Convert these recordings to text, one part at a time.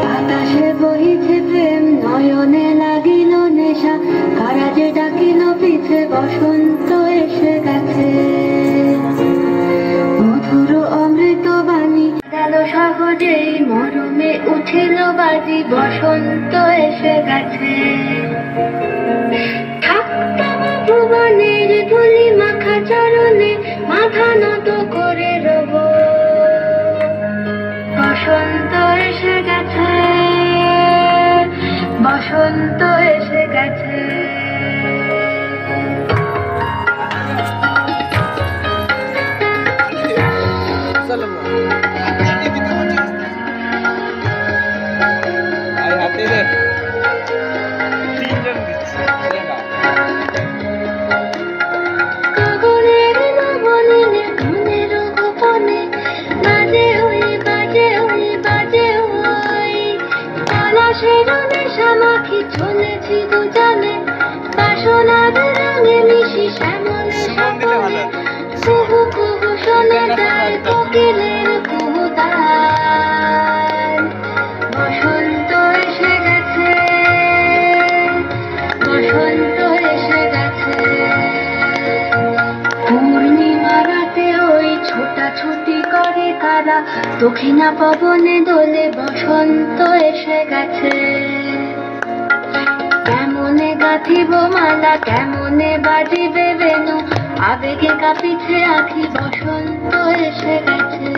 বাতাসে বহিছে প্রেম, নয়নে লাগিল নেশা, কারা যে ডাকিল পিছে, বসন্ত এসে গেছে। মধুর অমৃত বাণী গেল সহজেই, মরমে উঠিল বাজি, বসন্ত এসে গেছে। থাকতাম ভুবনের ধুলি মাখা চরণে, মাথা নত করে রব, বসন্ত এসে গেছে, বসন্ত এসে গেছে। গগনের নবনীনে মনের গোপনে, বাজে ওই বাজে ওই বাজে ওই, পলাশের নেশা মাখি চলেছি দুজনে, বাসনার রঙে মিশি শ্যামলে স্বপনে, কুহু কুহু শোনা যায় কোকিলের কুহুতান। বসন্ত এসে গেছে, বসন্ত এসে গেছে। পূর্ণিমা রাতে ওই ছোটাছুটি করে কারা, দক্ষিণা পবনে দোলে, বসন্ত এসে গেছে। কেমনে গাঁথিব মালা, কেমনে বাজিবে বেনু, আবেগে কাঁপিছে আখি, বসন্ত এসে গেছে।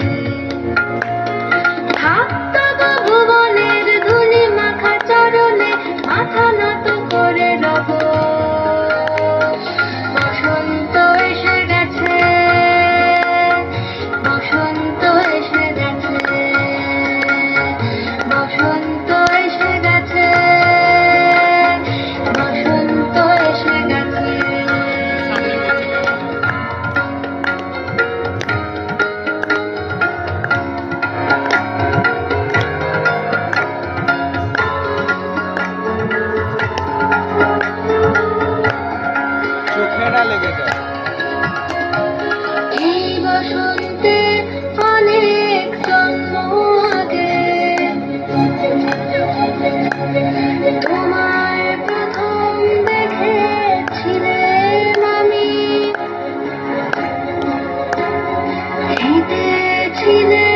থাকতাম ভুবনের ধুলি মাখা চরণে, মাথা নত করে রব, বসন্ত এসে গেছে, বসন্ত এসে গেছে, বসন্ত এসে গেছে, বসন্ত এসে গেছে। চোখে না লেগে যায়। এই বসন্তে অনেক জন্ম আগে, তোমায় প্রথম দেখেছিলাম আমি, জিতেছিলে